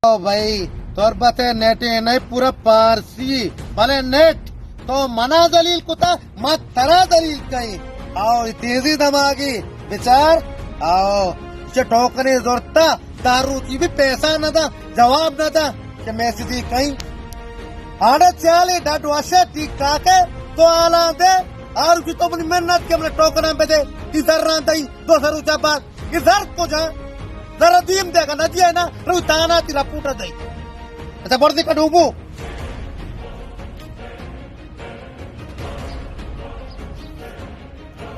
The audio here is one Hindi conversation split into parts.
ओ भाई तोर बाते नेट नहीं पूरा पारसी भले नेट तो मना दलील कुता मत तरा दलील कहीं आओ तेजी दमागी विचार आओ इसे ठोकने जोरता दारू की भी पैसा न था जवाब न था कि मैं सीधी कहीं आड़े चाली डाट वाशे ठीक ठाक है तो आला दे और की तो अपनी मेहनत के हमने टोकना पे दे इधर रहा दई दोसर ऊंचा बात इधर को जा जरा दीम देगा नदी है ना रू ताना तेरा पूटा दई अच्छा बर्दी का डूबू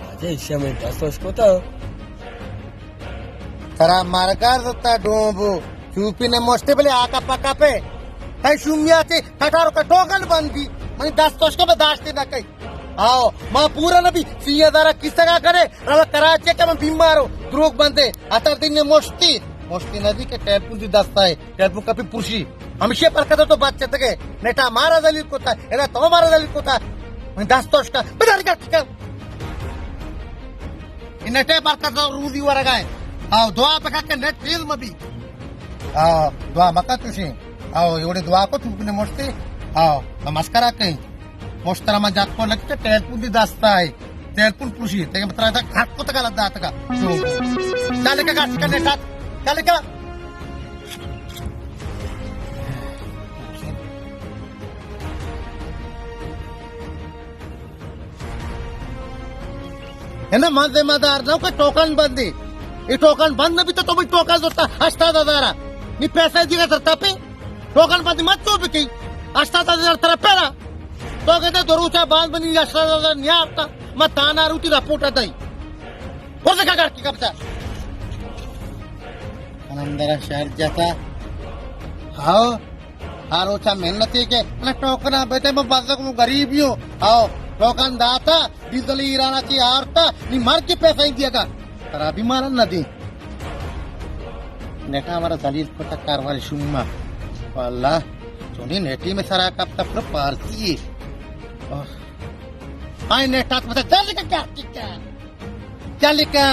अजय समय दस्तोस को तो खरा मारकार होता डूबू यूपी ने मोस्टे पहले आका पका पे कहीं शुमिया से ठठारो का टोकन बंद भी मनी दस्तोस को बदाश्त ना कहीं आओ माँ पूरा नबी सीए दारा किस्सा का करे रवा कराचे के मैं बीमार हो द्रोग बंदे अतर दिन ने मोस्टी नदी के टेलपुन दी दस्ता है टेलपुन कभी पुरुषी हमेशा पर कदर तो बात चलते गए नेटा मारा दलील को था एरा तो मारा दलील को था मैं दस्तोस का बदल का इन नेटे पर कदर रूदी वाला गए आओ दुआ पे के नेट फील में भी आओ दुआ मका तुझे आओ एवढे दुआ को चुपने मोस्टी आओ नमस्कार कहीं मोस्टरा में जात को लगते टेलपुन दी दस्ता है टेलपुन पुरुषी ते मतलब था घाट को तक लगता था चल के घाट का नेटा चल का है ना मजे मदार ना कोई टोकन बंदी ये टोकन बंद भी तो भी टोकन दोस्ता 8000 नी पैसा दिला तर तापे टोकन बंदी मत तो भी 8000 तर पेरा तो कहते दोरूचा बांध बनी 8000 न्या आता मत ताना रूटी रपोटा दई और देखा कर की कब्जा अंदर शहर जैसा आओ आरोचा मेहनती के ना टोकना बेटे मैं बाजक में गरीब ही हूँ आओ टोकन दाता डीजल ईराना चाहिए आरता नी मार के पैसा ही दिया तरा भी मारा न दी नेटा हमारा दलील को तक कारवारी शुम्मा अल्लाह सुनी नेटी में सारा कब तक पारसी आई नेटा तो चल क्या क्या लिखा